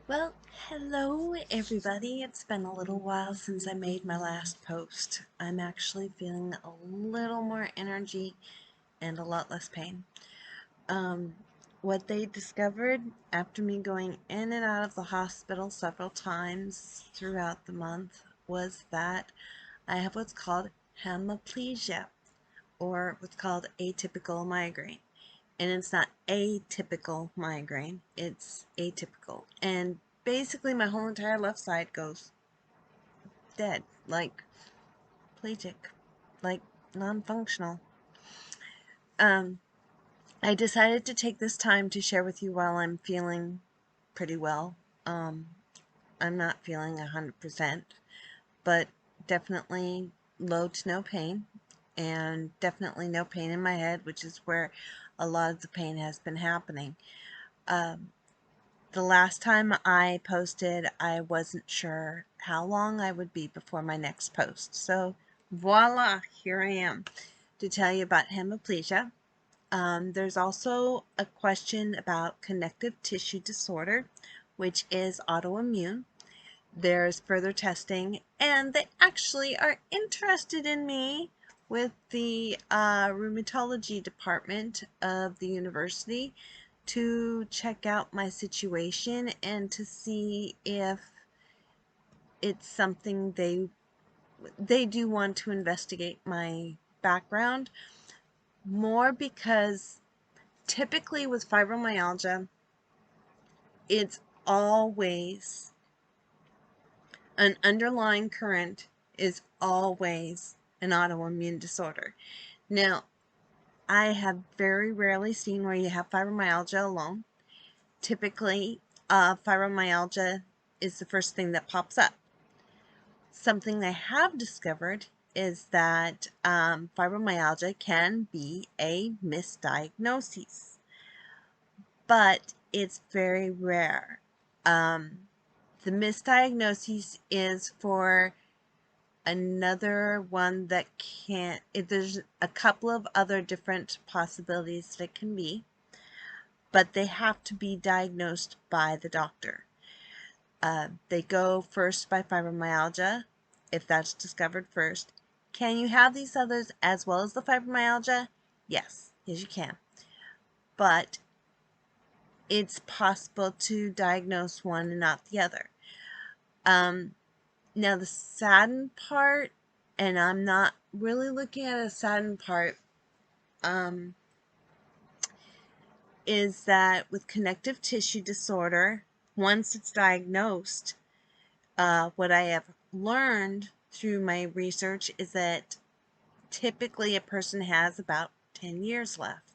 Well, hello everybody. It's been a little while since I made my last post. I'm actually feeling a little more energy and a lot less pain. Um, what they discovered after me going in and out of the hospital several times throughout the month was that I have what's called hemiplegia, or what's called atypical migraine. And it's not atypical migraine, it's atypical. And basically my whole entire left side goes dead, like plegic, like non-functional. Um, I decided to take this time to share with you while I'm feeling pretty well. Um, I'm not feeling 100%, but definitely low to no pain, and definitely no pain in my head, which is where a lot of the pain has been happening. Um, The last time I posted, I wasn't sure how long I would be before my next post. So voila, here I am to tell you about hemiplegia. There's also a question about connective tissue disorder, which is autoimmune. There's further testing, and they actually are interested in me with the rheumatology department of the university to check out my situation and to see if it's something they do want to investigate my background more, because typically with fibromyalgia, it's always an underlying current is always an autoimmune disorder. Now, I have very rarely seen where you have fibromyalgia alone. Typically, fibromyalgia is the first thing that pops up. Something they have discovered is that fibromyalgia can be a misdiagnosis, but it's very rare. The misdiagnosis is for another one that can't, there's a couple of other different possibilities that it can be, but they have to be diagnosed by the doctor. They go first by fibromyalgia, if that's discovered first. Can you have these others as well as the fibromyalgia? Yes, you can. But it's possible to diagnose one and not the other. Now the saddened part, and I'm not really looking at a saddened part, is that with connective tissue disorder, once it's diagnosed, what I have learned through my research is that typically a person has about 10 years left.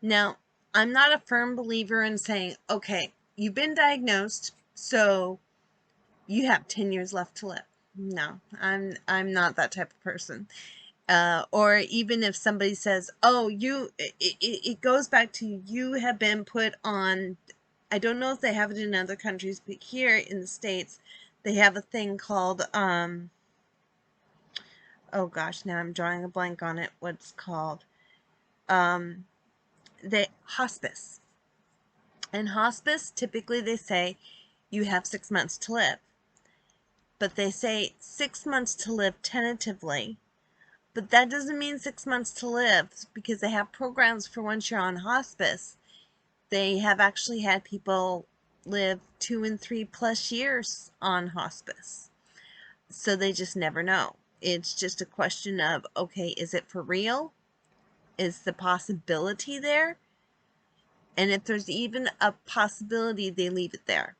Now, I'm not a firm believer in saying, okay, you've been diagnosed, so you have 10 years left to live. No, I'm not that type of person. Or even if somebody says, oh, it goes back to you have been put on, I don't know if they have it in other countries, but here in the States, they have a thing called, oh gosh, now I'm drawing a blank on it, what's called, hospice. In hospice, typically they say you have 6 months to live. But they say 6 months to live tentatively. But that doesn't mean 6 months to live, because they have programs for once you're on hospice. They have actually had people live 2 and 3+ years on hospice. So they just never know. It's just a question of, okay, is it for real? Is the possibility there? And if there's even a possibility, they leave it there.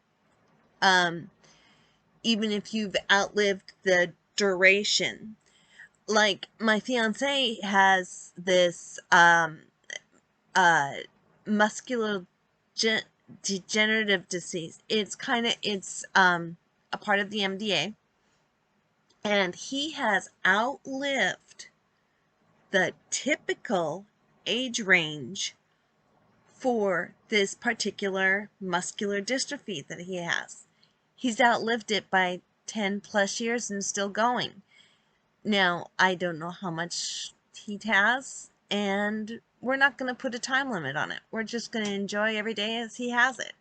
Even if you've outlived the duration. Like, my fiance has this muscular degenerative disease. It's a part of the MDA, and he has outlived the typical age range for this particular muscular dystrophy that he has. He's outlived it by 10+ years and still going. Now, I don't know how much he has, and we're not going to put a time limit on it. We're just going to enjoy every day as he has it.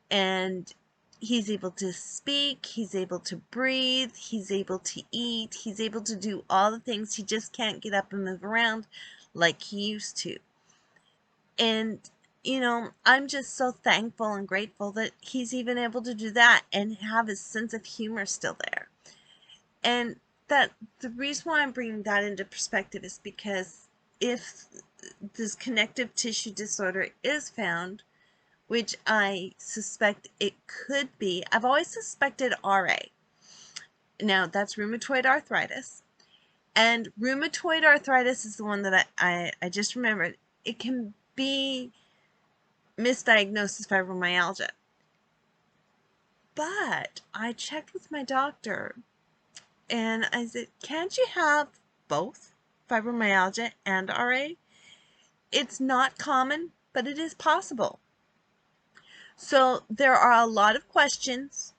and he's able to speak, he's able to breathe, he's able to eat, he's able to do all the things. He just can't get up and move around like he used to. And, you know, I'm just so thankful and grateful that he's even able to do that and have his sense of humor still there. And that the reason why I'm bringing that into perspective is because if this connective tissue disorder is found, which I suspect it could be, I've always suspected RA. Now, that's rheumatoid arthritis. And rheumatoid arthritis is the one that I just remembered. It can be misdiagnosed as fibromyalgia. But I checked with my doctor and I said, can't you have both fibromyalgia and RA? It's not common, but it is possible. So there are a lot of questions,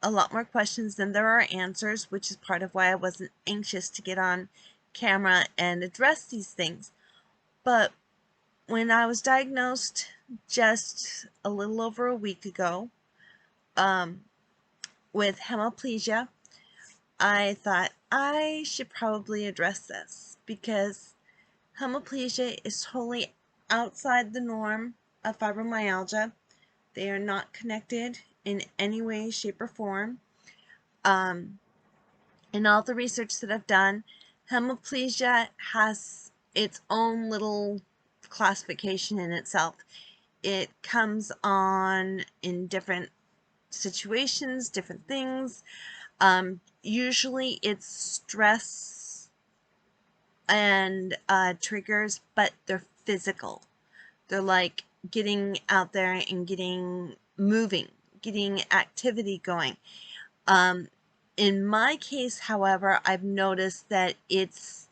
a lot more questions than there are answers, which is part of why I wasn't anxious to get on camera and address these things. But when I was diagnosed just a little over a week ago with hemiplegia, I thought I should probably address this because hemiplegia is totally outside the norm of fibromyalgia. They are not connected in any way, shape, or form. In all the research that I've done, hemiplegia has its own little classification in itself. It comes on in different situations, different things. Usually it's stress and triggers, but they're physical. They're like getting out there and getting moving, getting activity going. In my case, however, I've noticed that it's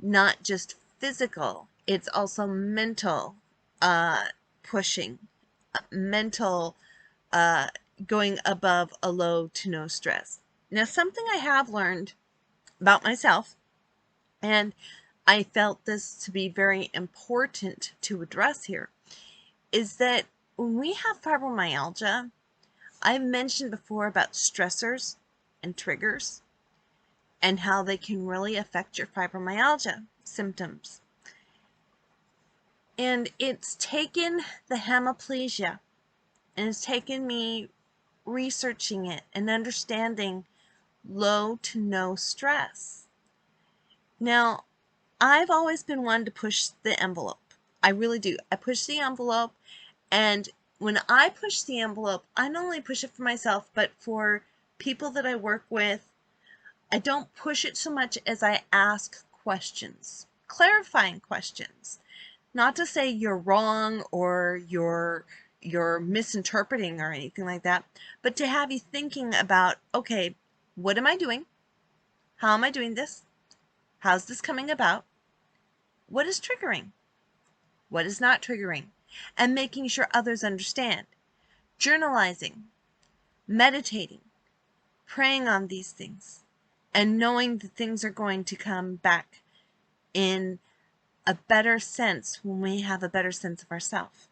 not just physical, it's also mental pushing, mental going above a low to no stress. Now, something I have learned about myself, and I felt this to be very important to address here, is that when we have fibromyalgia, I've mentioned before about stressors and triggers and how they can really affect your fibromyalgia symptoms. And it's taken the hemiplegia and it's taken me researching it and understanding low to no stress. Now, I've always been one to push the envelope. I really do. I push the envelope, and when I push the envelope, I not only push it for myself, but for people that I work with. I don't push it so much as I ask questions, clarifying questions. Not to say you're wrong or you're misinterpreting or anything like that, but to have you thinking about, okay, what am I doing? How am I doing this? How's this coming about? What is triggering? What is not triggering? And making sure others understand. Journalizing, meditating, praying on these things, and knowing that things are going to come back in a better sense when we have a better sense of ourselves.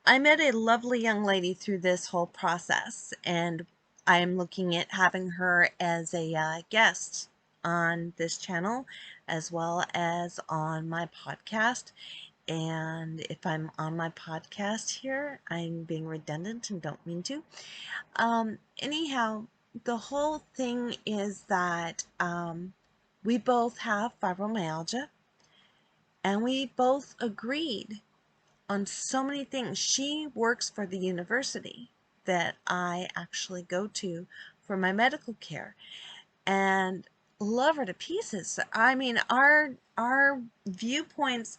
I met a lovely young lady through this whole process, and I'm looking at having her as a guest on this channel as well as on my podcast. And if I'm on my podcast here, I'm being redundant and don't mean to. Anyhow, the whole thing is that we both have fibromyalgia, and we both agreed on so many things. She works for the university that I actually go to for my medical care, and love her to pieces. I mean, our viewpoints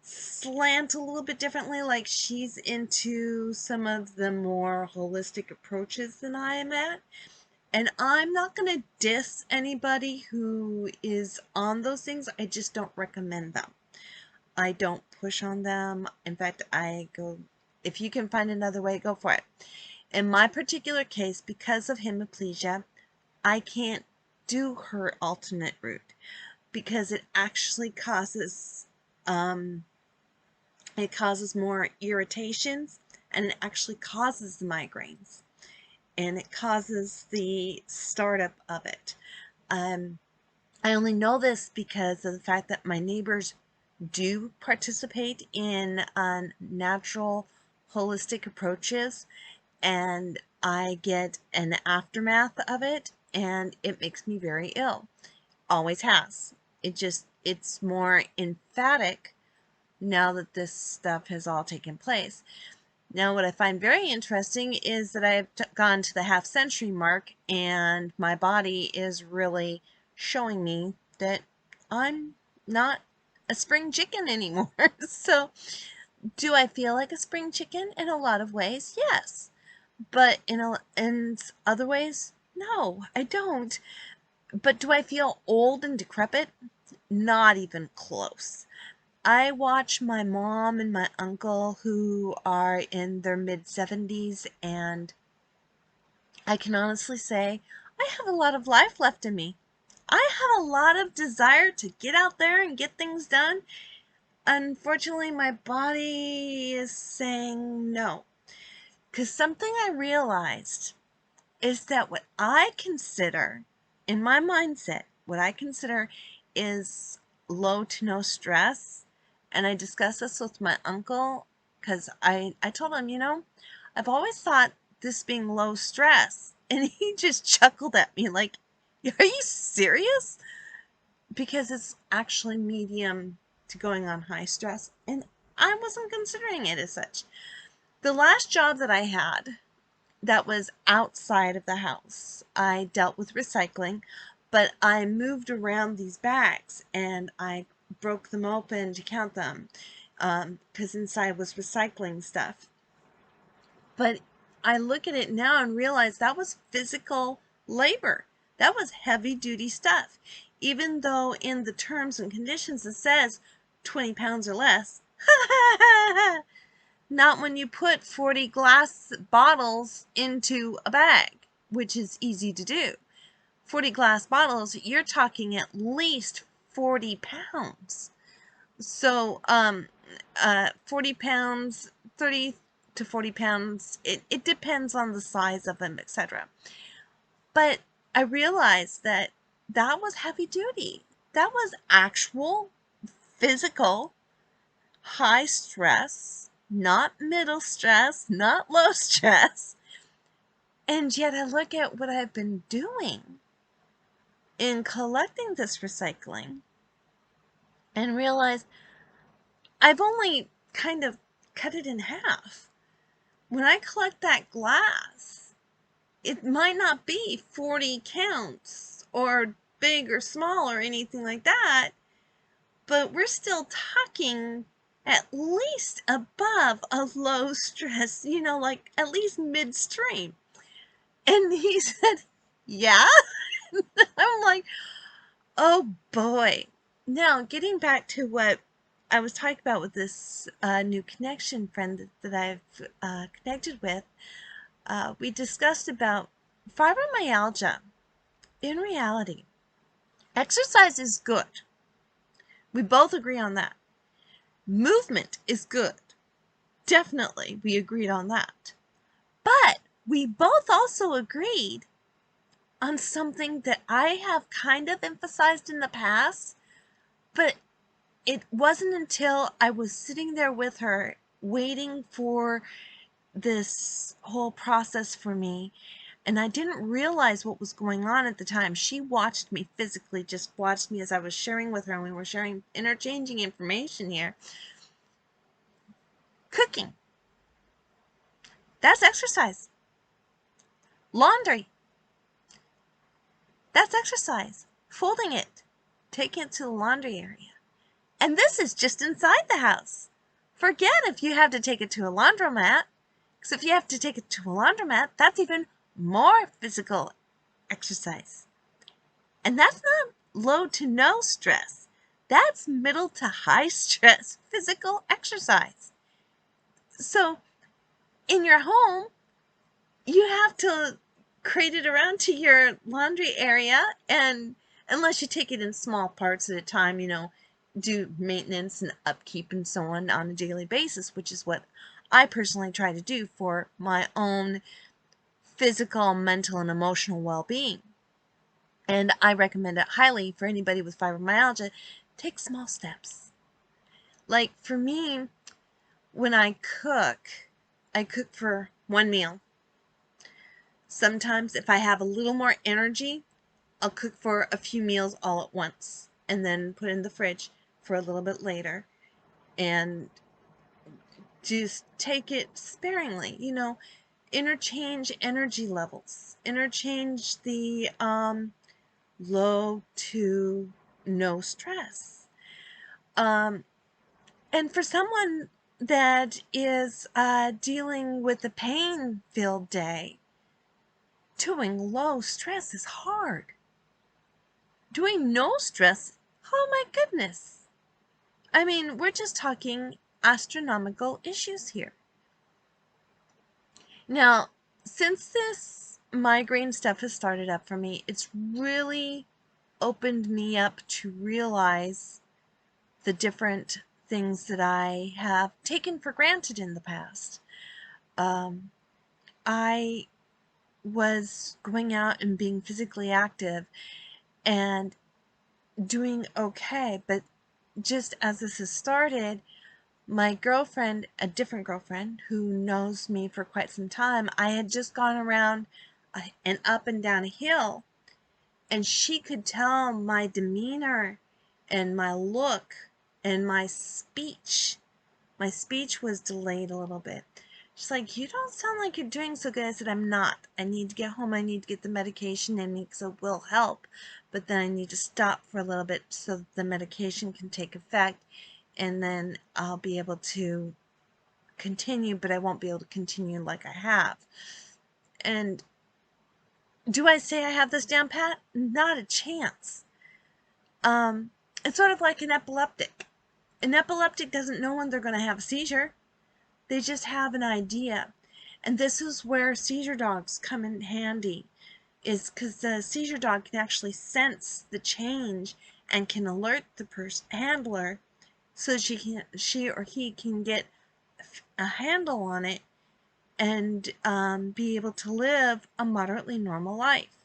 slant a little bit differently. Like, she's into some of the more holistic approaches than I am at. And I'm not going to diss anybody who is on those things. I just don't recommend them. I don't push on them. In fact, I go, if you can find another way, go for it. In my particular case, because of hemiplegia, I can't do her alternate route because it actually causes more irritations and it actually causes the migraines, and it causes the startup of it. I only know this because of the fact that my neighbors do participate in natural holistic approaches, and I get an aftermath of it, and it makes me very ill. Always has. It's more emphatic now that this stuff has all taken place. Now, what I find very interesting is that I've gone to the half-century mark, and my body is really showing me that I'm not a spring chicken anymore. So, do I feel like a spring chicken? In a lot of ways, yes. But in other ways, no, I don't. But do I feel old and decrepit? Not even close. I watch my mom and my uncle who are in their mid-70s, and I can honestly say I have a lot of life left in me. I have a lot of desire to get out there and get things done. Unfortunately, my body is saying no. Because something I realized is that what I consider, in my mindset, what I consider is low to no stress. And I discussed this with my uncle because I told him, I've always thought this being low stress. And he just chuckled at me like, are you serious? Because it's actually medium to going on high stress. And I wasn't considering it as such. The last job that I had that was outside of the house, I dealt with recycling, but I moved around these bags and I broke them open to count them because inside was recycling stuff. But I look at it now and realize that was physical labor. That was heavy duty stuff. Even though in the terms and conditions it says 20 pounds or less. Not when you put 40 glass bottles into a bag, which is easy to do. 40 glass bottles, you're talking at least 40 pounds. So, 40 pounds, 30 to 40 pounds, it depends on the size of them, etc. But I realized that that was heavy duty. That was actual physical high stress, not middle stress, not low stress. And yet I look at what I've been doing in collecting this recycling and realize I've only kind of cut it in half. When I collect that glass, it might not be 40 counts or big or small or anything like that, but we're still talking at least above a low stress, like at least midstream. And he said, yeah? I'm like, oh boy. Now, getting back to what I was talking about with this new connection friend that I've connected with, we discussed about fibromyalgia. In reality, exercise is good. We both agree on that. Movement is good. Definitely, we agreed on that. But we both also agreed on something that I have kind of emphasized in the past, but it wasn't until I was sitting there with her waiting for this whole process for me, and I didn't realize what was going on at the time. She watched me physically, just watched me as I was sharing with her, and we were interchanging information here. Cooking. That's exercise. Laundry. That's exercise. Folding it. Taking it to the laundry area. And this is just inside the house. Forget if you have to take it to a laundromat. Because if you have to take it to a laundromat, that's even more physical exercise. And that's not low to no stress. That's middle to high stress physical exercise. So, in your home, you have to crate it around to your laundry area, and unless you take it in small parts at a time, do maintenance and upkeep and so on a daily basis, which is what I personally try to do for my own physical, mental, and emotional well-being. And I recommend it highly for anybody with fibromyalgia. Take small steps. Like for me, when I cook for one meal. Sometimes if I have a little more energy, I'll cook for a few meals all at once and then put in the fridge for a little bit later and just take it sparingly, interchange energy levels, interchange the low to no stress. And for someone that is dealing with a pain-filled day, doing low stress is hard. Doing no stress, oh my goodness. I mean, we're just talking astronomical issues here. Now, since this migraine stuff has started up for me, it's really opened me up to realize the different things that I have taken for granted in the past. I was going out and being physically active and doing okay, but just as this has started, my girlfriend, a different girlfriend who knows me for quite some time, I had just gone around and up and down a hill, and she could tell my demeanor and my look and my speech. My speech was delayed a little bit. She's like, you don't sound like you're doing so good. I said, I'm not. I need to get home. I need to get the medication in me because it will help. But then I need to stop for a little bit so that the medication can take effect. And then I'll be able to continue, but I won't be able to continue like I have. And do I say I have this down pat? Not a chance. It's sort of like an epileptic. An epileptic doesn't know when they're going to have a seizure. They just have an idea. And this is where seizure dogs come in handy, is because the seizure dog can actually sense the change and can alert the handler so she or he can get a handle on it and be able to live a moderately normal life.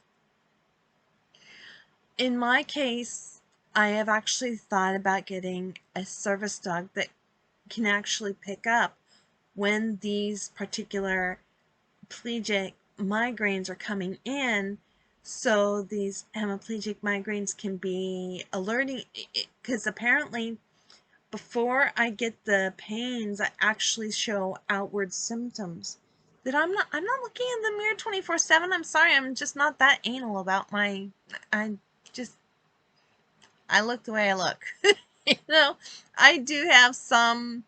In my case, I have actually thought about getting a service dog that can actually pick up when these particular plegic migraines are coming in, so these hemiplegic migraines can be alerting, because apparently before I get the pains, I actually show outward symptoms that I'm not looking in the mirror 24/7. I'm sorry, I'm just not that anal about I look the way I look. I do have some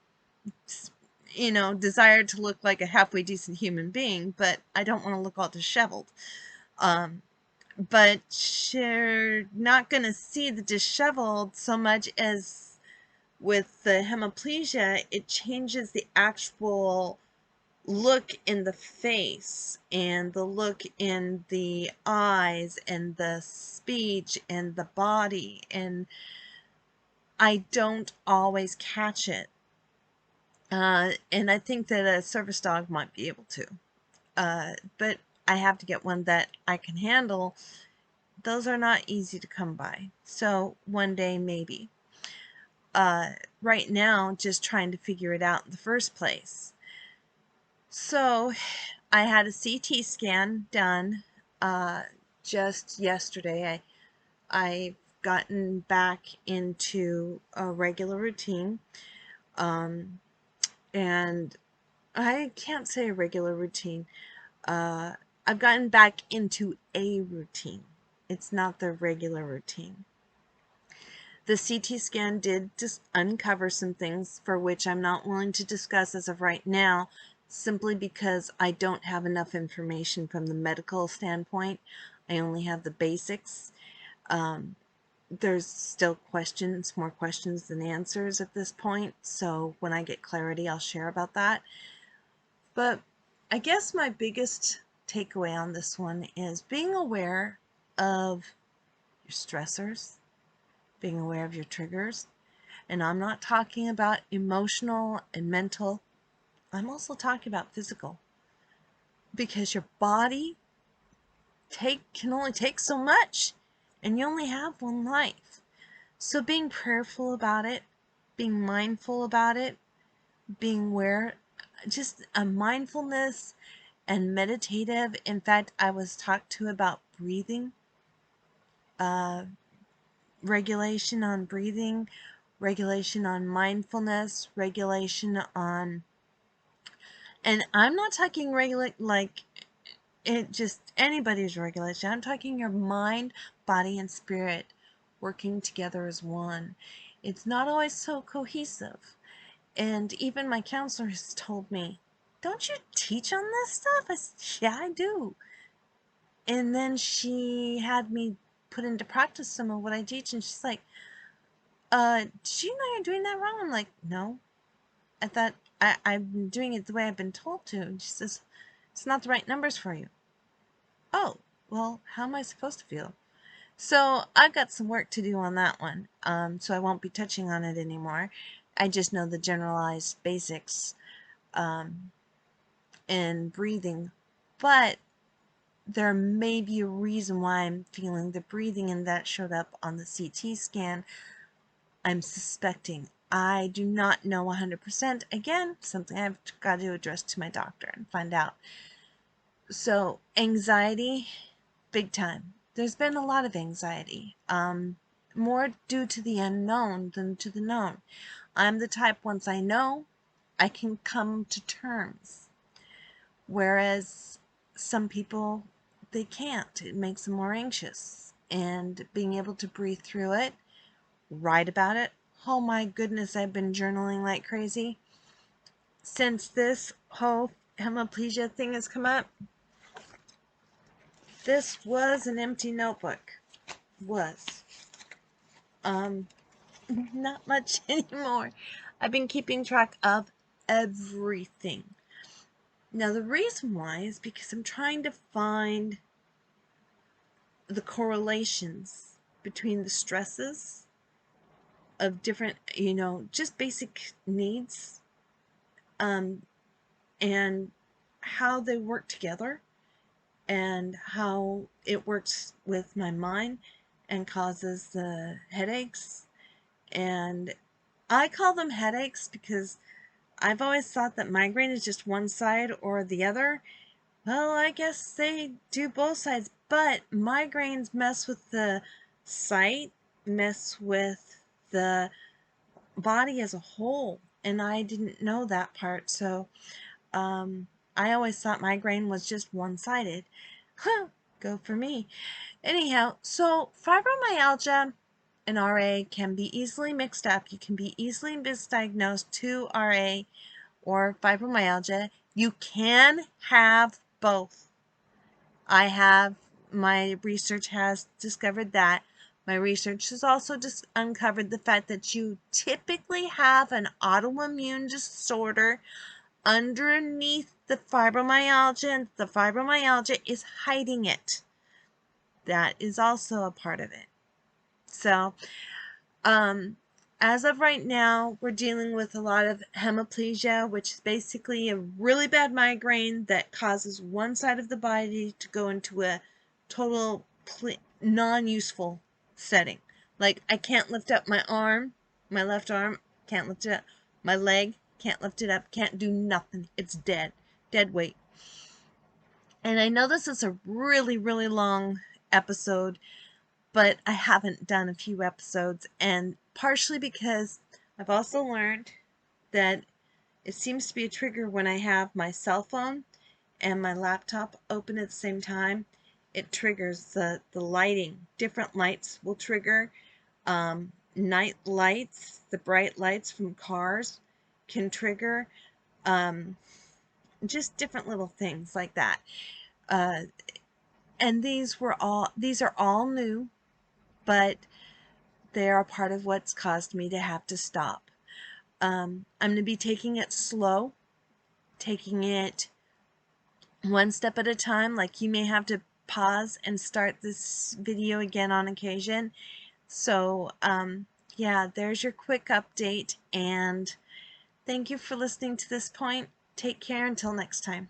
desire to look like a halfway decent human being, but I don't want to look all disheveled. But you're not going to see the disheveled so much as with the hemiplegia. It changes the actual look in the face and the look in the eyes and the speech and the body, and I don't always catch it. And I think that a service dog might be able to. But I have to get one that I can handle. Those are not easy to come by. So one day, maybe. Right now, just trying to figure it out in the first place. So I had a CT scan done just yesterday. I've gotten back into a regular routine. And I can't say a regular routine. I've gotten back into a routine. It's not the regular routine. The CT scan did just uncover some things for which I'm not willing to discuss as of right now, simply because I don't have enough information from the medical standpoint. I only have the basics. There's still more questions than answers at this point, so when I get clarity, I'll share about that. But I guess my biggest takeaway on this one is being aware of your stressors, being aware of your triggers. And I'm not talking about emotional and mental. I'm also talking about physical, because your body can only take so much, and you only have one life. So being prayerful about it, being mindful about it, being aware, just a mindfulness and meditative. In fact, I was talked to about breathing, uh, regulation on breathing, regulation on mindfulness, regulation on, and I'm not talking regulate like it just anybody's regulation. I'm talking your mind, body, and spirit working together as one. It's not always so cohesive. And even my counselor has told me, don't you teach on this stuff? I said, yeah, I do. And then she had me put into practice some of what I teach, and she's like, did you know you're doing that wrong? I'm like, no. I thought I'm doing it the way I've been told to. And she says, it's not the right numbers for you. Oh, well, how am I supposed to feel? So I've got some work to do on that one. So I won't be touching on it anymore. I just know the generalized basics in breathing. But there may be a reason why I'm feeling the breathing, and that showed up on the CT scan. I'm suspecting. I do not know 100%. Again, something I've got to address to my doctor and find out. So anxiety, big time. There's been a lot of anxiety, more due to the unknown than to the known. I'm the type, once I know, I can come to terms. Whereas some people, they can't. It makes them more anxious. And being able to breathe through it, write about it. Oh my goodness, I've been journaling like crazy. Since this whole hemiplegia thing has come up, this was an empty notebook. Was. Not much anymore. I've been keeping track of everything. Now, the reason why is because I'm trying to find the correlations between the stresses of different, just basic needs, and how they work together, and how it works with my mind and causes the headaches. And I call them headaches because I've always thought that migraine is just one side or the other. Well, I guess they do both sides, but migraines mess with the sight, mess with the body as a whole, and I didn't know that part. So I always thought migraine was just one-sided. Huh, go for me. Anyhow, so fibromyalgia and RA can be easily mixed up. You can be easily misdiagnosed to RA or fibromyalgia. You can have both. My research has discovered that. My research has also just uncovered the fact that you typically have an autoimmune disorder underneath the fibromyalgia, and the fibromyalgia is hiding it. That is also a part of it. So, as of right now, we're dealing with a lot of hemiplegia, which is basically a really bad migraine that causes one side of the body to go into a total non-useful setting. Like, I can't lift up my arm, my left arm, can't lift it up. My leg, can't lift it up, can't do nothing. It's dead. Dead weight. And I know this is a really, really long episode, but I haven't done a few episodes, and partially because I've also learned that it seems to be a trigger when I have my cell phone and my laptop open at the same time. It triggers the lighting. Different lights will trigger. Night lights, the bright lights from cars can trigger. Just different little things like that. And these are all new, but they are part of what's caused me to have to stop. I'm going to be taking it slow, taking it one step at a time. Like, you may have to pause and start this video again on occasion. So, yeah, there's your quick update, and thank you for listening to this point. Take care until next time.